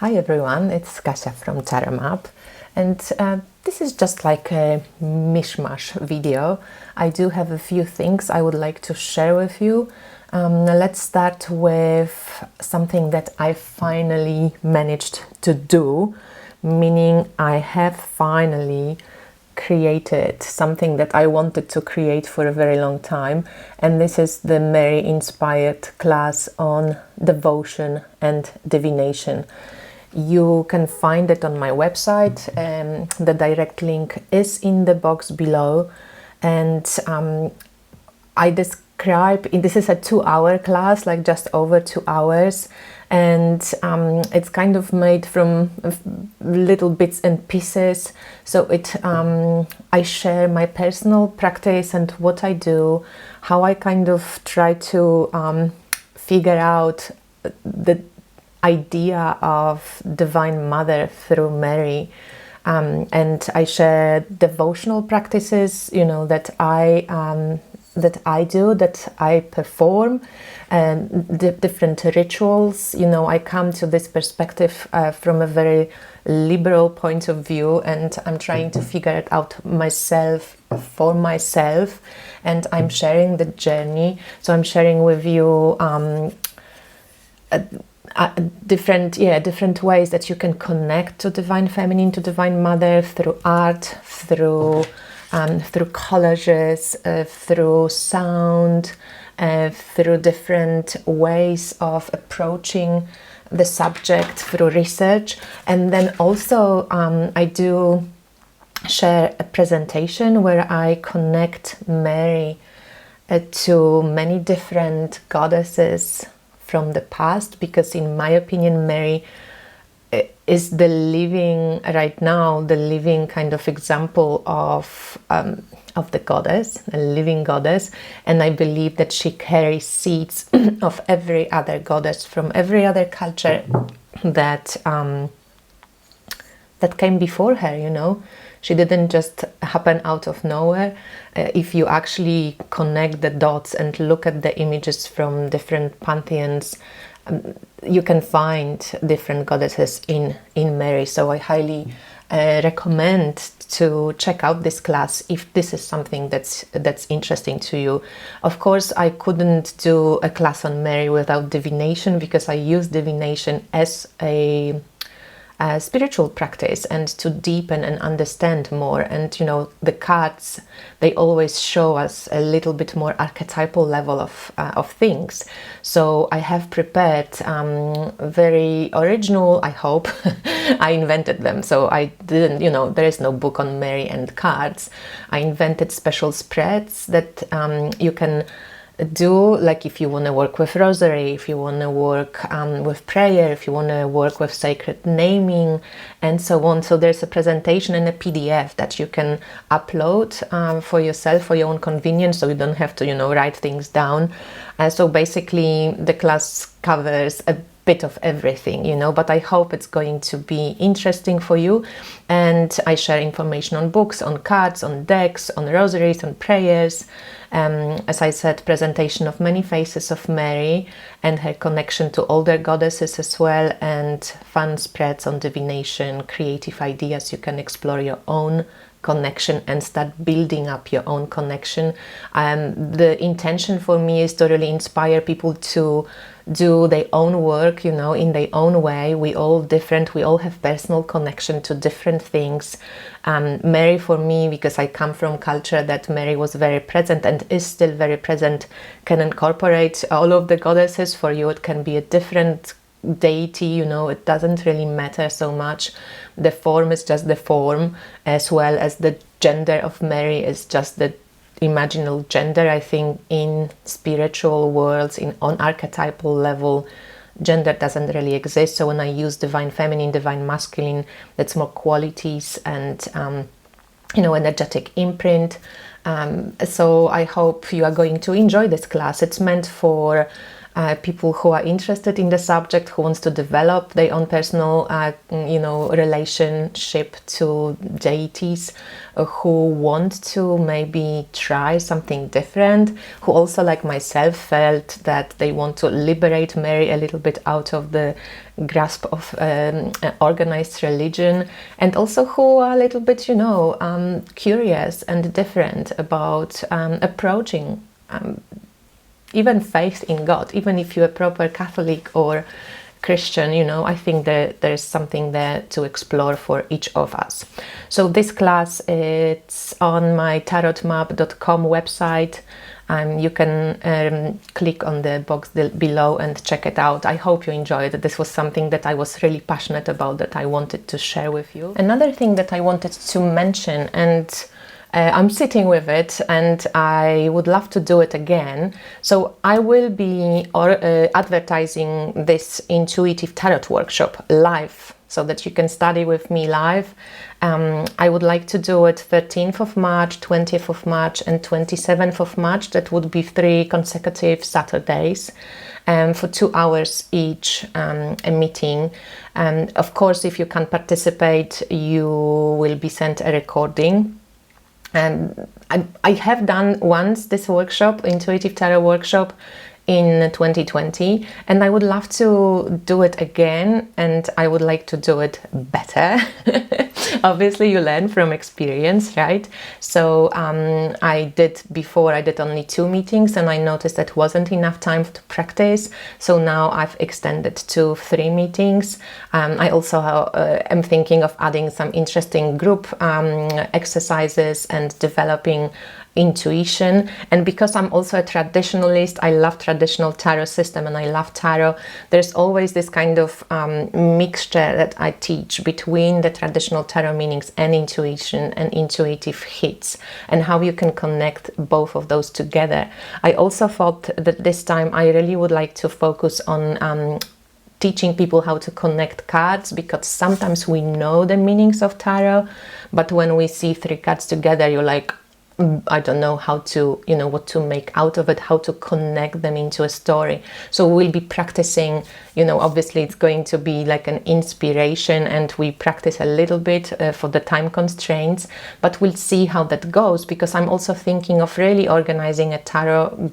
Hi everyone, it's Kasia from Tarot Map, and this is just like a mishmash video. I do have a few things I would like to share with you. Let's start with something that I finally managed to do, meaning I have finally created something that I wanted to create for a very long time, and this is the Mary inspired class on devotion and divination. You can find it on my website. The direct link is in the box below, and I describe this is a 2-hour class, like just over 2 hours, and it's kind of made from little bits and pieces. So I share my personal practice and what I do, how I kind of try to figure out the idea of Divine Mother through Mary, and I share devotional practices, that I do, that I perform, and the different rituals. I come to this perspective from a very liberal point of view, and I'm trying to figure it out myself, for myself, and I'm sharing the journey. So I'm sharing with you different ways that you can connect to Divine Feminine, to Divine Mother, through art, through collages, through sound, through different ways of approaching the subject, through research. And then also I do share a presentation where I connect Mary to many different goddesses from the past, because in my opinion Mary is the living kind of example of the goddess, a living goddess, and I believe that she carries seeds of every other goddess from every other culture that came before her. She didn't just happen out of nowhere. If you actually connect the dots and look at the images from different pantheons, you can find different goddesses in Mary. So I highly recommend to check out this class if this is something that's interesting to you. Of course, I couldn't do a class on Mary without divination, because I use divination as a spiritual practice and to deepen and understand more. And the cards, they always show us a little bit more archetypal level of things. So I have prepared very original, I hope. I invented them, so I didn't, there is no book on Mary and cards. I invented special spreads that you can do, like if you want to work with rosary, if you want to work with prayer, if you want to work with sacred naming, and so on. So there's a presentation and a PDF that you can upload for yourself, for your own convenience, so you don't have to write things down. So basically the class covers a bit of everything, but I hope it's going to be interesting for you. And I share information on books, on cards, on decks, on rosaries, on prayers. As I said, presentation of many faces of Mary and her connection to older goddesses as well, and fun spreads on divination, creative ideas. You can explore your own connection and start building up your own connection. The intention for me is to really inspire people to do their own work, in their own way. We all different, we all have personal connection to different things. Mary, for me, because I come from culture that Mary was very present and is still very present, can incorporate all of the goddesses. For you it can be a different deity, it doesn't really matter so much. The form is just the form, as well as the gender of Mary is just the imaginal gender. I think in spiritual worlds, on archetypal level, gender doesn't really exist. So when I use Divine Feminine, Divine Masculine, that's more qualities and energetic imprint. So I hope you are going to enjoy this class. It's meant for people who are interested in the subject, who wants to develop their own personal, relationship to deities, who want to maybe try something different, who also, like myself, felt that they want to liberate Mary a little bit out of the grasp of organized religion, and also who are a little bit, curious and different about approaching even faith in God. Even if you're a proper Catholic or Christian, I think that there's something there to explore for each of us. So this class, it's on my tarotmap.com website. You can click on the box below and check it out. I hope you enjoyed it. This was something that I was really passionate about, that I wanted to share with you. Another thing that I wanted to mention, and I'm sitting with it and I would love to do it again. So I will be advertising this intuitive tarot workshop live, so that you can study with me live. I would like to do it 13th of March, 20th of March and 27th of March. That would be 3 consecutive Saturdays for 2 hours each, a meeting. And of course, if you can participate, you will be sent a recording. And I have done once this workshop, intuitive tarot workshop, in 2020, and I would love to do it again, and I would like to do it better. Obviously you learn from experience, right? So I did only 2 meetings, and I noticed that wasn't enough time to practice, so now I've extended to 3 meetings. I also am thinking of adding some interesting group exercises and developing intuition. And because I'm also a traditionalist, I love traditional tarot system and I love tarot, there's always this kind of mixture that I teach between the traditional tarot meanings and intuition and intuitive hits, and how you can connect both of those together. I also thought that this time I really would like to focus on teaching people how to connect cards, because sometimes we know the meanings of tarot, but when we see 3 cards together, you're like, I don't know how to, what to make out of it, how to connect them into a story. So we'll be practicing, obviously it's going to be like an inspiration, and we practice a little bit for the time constraints, but we'll see how that goes, because I'm also thinking of really organizing a tarot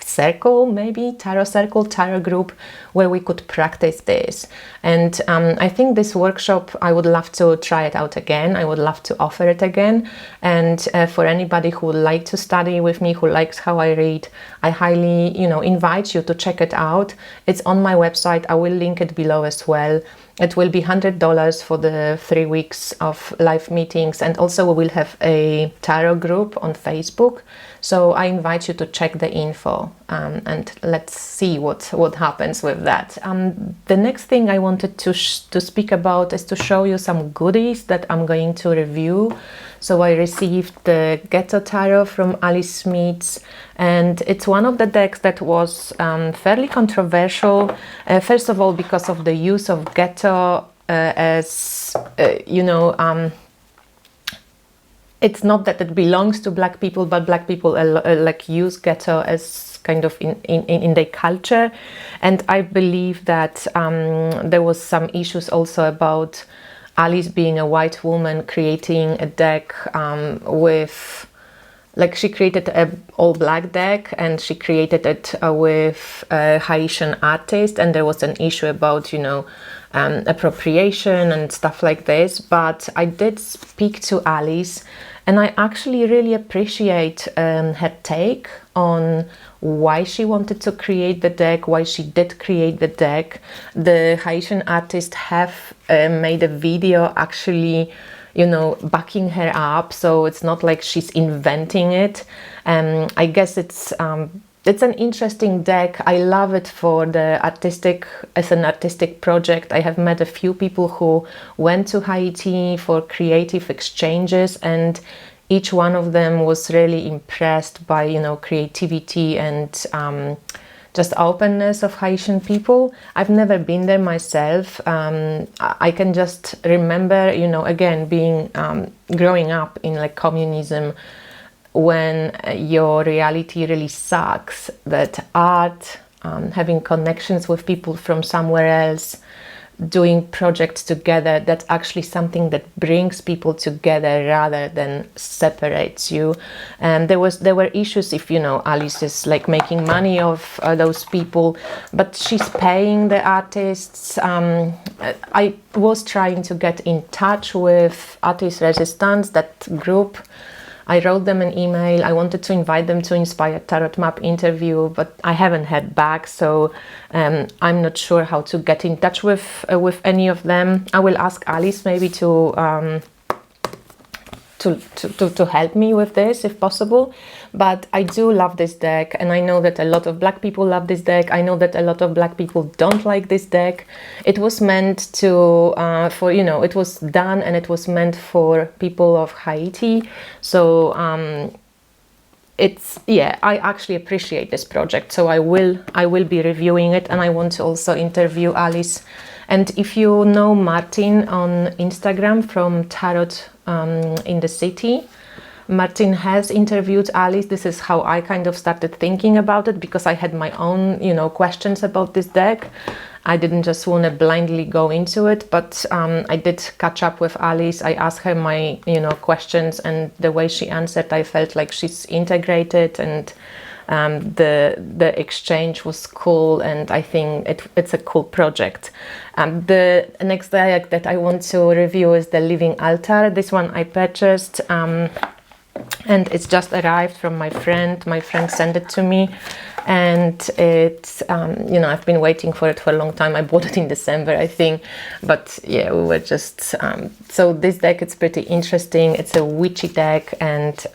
circle, maybe tarot group, where we could practice this. And I think this workshop, I would love to try it out again. I would love to offer it again. And for anybody who would like to study with me, who likes how I read, I highly, invite you to check it out. It's on my website. I will link it below as well. It will be $100 for the 3 weeks of live meetings, and also we will have a tarot group on Facebook. So I invite you to check the info, and let's see what happens with that. The next thing I wanted to speak about is to show you some goodies that I'm going to review. So I received the Ghetto Tarot from Alice Smiths, and it's one of the decks that was fairly controversial. First of all, because of the use of Ghetto as, it's not that it belongs to Black people, but Black people use Ghetto as kind of in their culture. And I believe that there was some issues also about Alice, being a white woman, creating a deck with, she created an all-black deck, and she created it with a Haitian artist, and there was an issue about, appropriation and stuff like this. But I did speak to Alice, and I actually really appreciate her take on why she wanted to create the deck, why she did create the deck. The Haitian artist have made a video actually, backing her up, so it's not like she's inventing it. I guess it's an interesting deck. I love it as an artistic project. I have met a few people who went to Haiti for creative exchanges, and each one of them was really impressed by, creativity and just openness of Haitian people. I've never been there myself. I can just remember, again, being growing up in communism. when your reality really sucks, that art, having connections with people from somewhere else, doing projects together, that's actually something that brings people together rather than separates you. And there were issues if, you know, Alice is like making money off those people, but she's paying the artists. I was trying to get in touch with Artist Resistance, that group. I wrote them an email. I wanted to invite them to Inspire Tarot Map interview, but I haven't heard back, so I'm not sure how to get in touch with any of them. I will ask Alice maybe to help me with this if possible. But I do love this deck, and I know that a lot of Black people love this deck. I know that a lot of Black people don't like this deck. It was meant to for, you know, it was done and it was meant for people of Haiti. So it's, yeah, I actually appreciate this project, so I will be reviewing it, and I want to also interview Alice. And if you know Martin on Instagram from Tarot in the City, Martin has interviewed Alice. This is how I kind of started thinking about it, because I had my own, you know, questions about this deck. I didn't just want to blindly go into it, but I did catch up with Alice. I asked her my, you know, questions, and the way she answered, I felt like she's integrated, and the exchange was cool, and I think it's a cool project. The next deck that I want to review is the Living Altar. This one I purchased, and it's just arrived from my friend. My friend sent it to me, and it's you know, I've been waiting for it for a long time. I bought it in December, I think, but yeah, we were just so this deck, it's pretty interesting. It's a witchy deck, and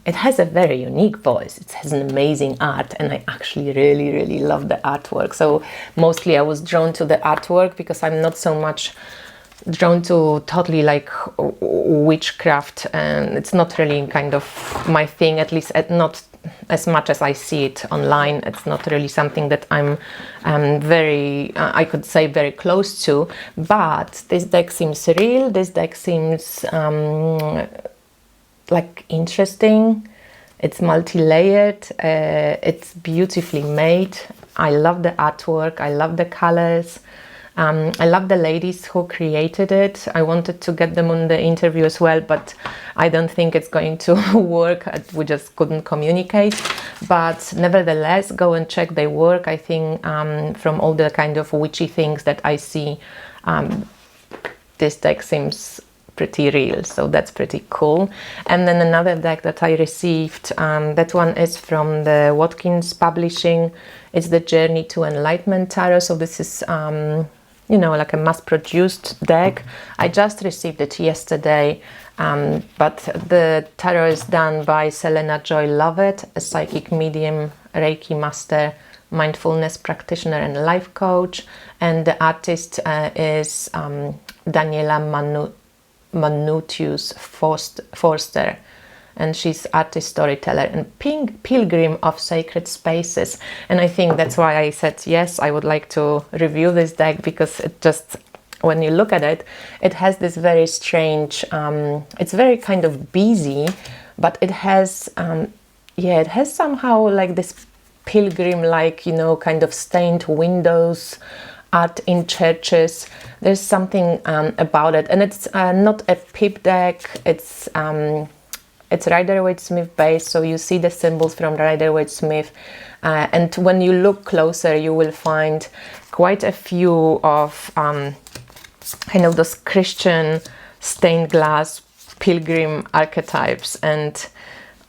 it has a very unique voice. It has an amazing art, and I actually really love the artwork. So mostly I was drawn to the artwork, because I'm not so much drawn to totally like witchcraft, and it's not really kind of my thing, at least not as much as I see it online. It's not really something that I'm very, I could say, very close to. But this deck seems real. This deck seems like interesting. It's multi-layered. It's beautifully made. I love the artwork. I love the colors. I love the ladies who created it. I wanted to get them on the interview as well, but I don't think it's going to work. We just couldn't communicate. But nevertheless, go and check their work. I think from all the kind of witchy things that I see, this deck seems pretty real, so that's pretty cool. And then another deck that I received, that one is from the Watkins Publishing. It's the Journey to Enlightenment Tarot. So this is you know, like a mass-produced deck. I just received it yesterday, but the tarot is done by Selena Joy Lovett, a psychic medium, Reiki master, mindfulness practitioner and life coach, and the artist is Daniela Manutius Forster, and she's artist, storyteller, and pilgrim of sacred spaces. And I think that's why I said yes, I would like to review this deck, because it just, when you look at it, it has this very strange, it's very kind of busy, but it has it has somehow like this pilgrim, like, you know, kind of stained windows, art in churches. There's something about it, and it's not a pip deck. It's Rider-Waite-Smith based, so you see the symbols from Rider-Waite-Smith, and when you look closer, you will find quite a few of kind of those Christian stained glass pilgrim archetypes. And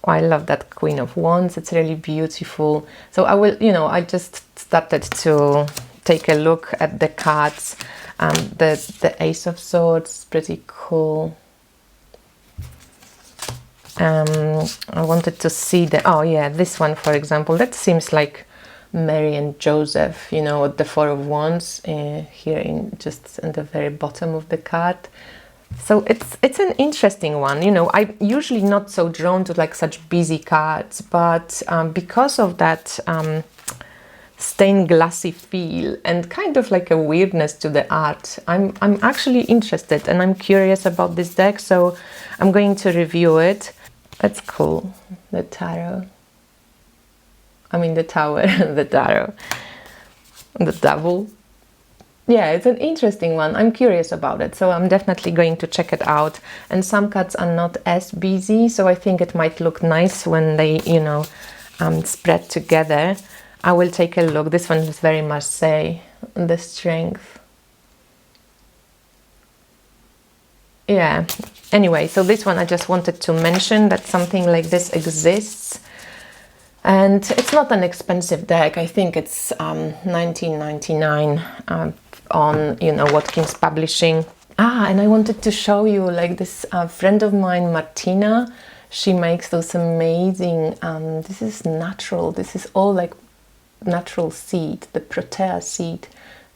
I love that Queen of Wands. It's really beautiful. So I will, you know, I just started to take a look at the cards. The Ace of Swords, pretty cool. I wanted to see this one, for example. That seems like Mary and Joseph, you know, the Four of Wands here in just in the very bottom of the card. So it's an interesting one. You know, I'm usually not so drawn to like such busy cards, but because of that stained glassy feel and kind of like a weirdness to the art. I'm actually interested and I'm curious about this deck, so I'm going to review it. That's cool. The tarot. I mean the tower, the tarot. The devil. Yeah, it's an interesting one. I'm curious about it, so I'm definitely going to check it out. And some cards are not as busy, so I think it might look nice when they, you know, spread together. I will take a look. This one is very Marseille, the strength. Yeah, anyway, so this one I just wanted to mention that something like this exists. And it's not an expensive deck. I think it's $19.99 on, you know, Watkins Publishing. And I wanted to show you, like, this friend of mine, Martina. She makes those amazing, this is natural. This is all like natural seed, the protea seed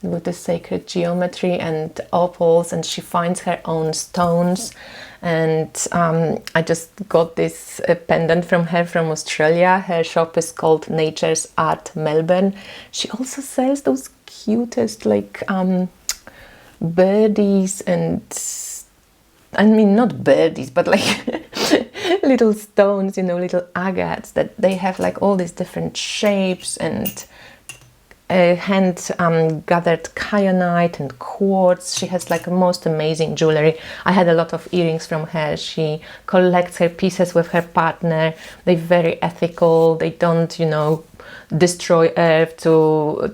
with the sacred geometry and opals, and she finds her own stones. And I just got this pendant from her from Australia. Her shop is called Nature's Art Melbourne. She also sells those cutest like birdies, and I mean not birdies but like little stones, you know, little agates that they have like all these different shapes, and hand gathered kyanite and quartz. She has like most amazing jewelry. I had a lot of earrings from her. She collects her pieces with her partner. They're very ethical. They don't, you know, destroy earth to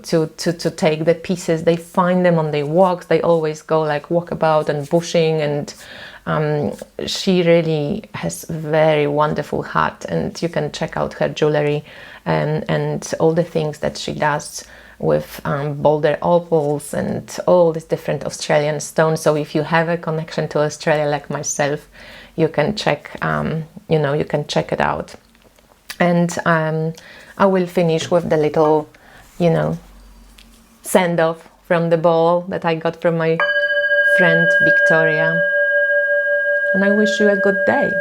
take the pieces. They find them on their walks. They always go like walkabout and bushing, and she really has very wonderful heart, and you can check out her jewelry and all the things that she does with boulder opals and all these different Australian stones. So if you have a connection to Australia like myself, you can check you know, you can check it out. And I will finish with the little, you know, send off from the ball that I got from my friend Victoria. And I wish you a good day.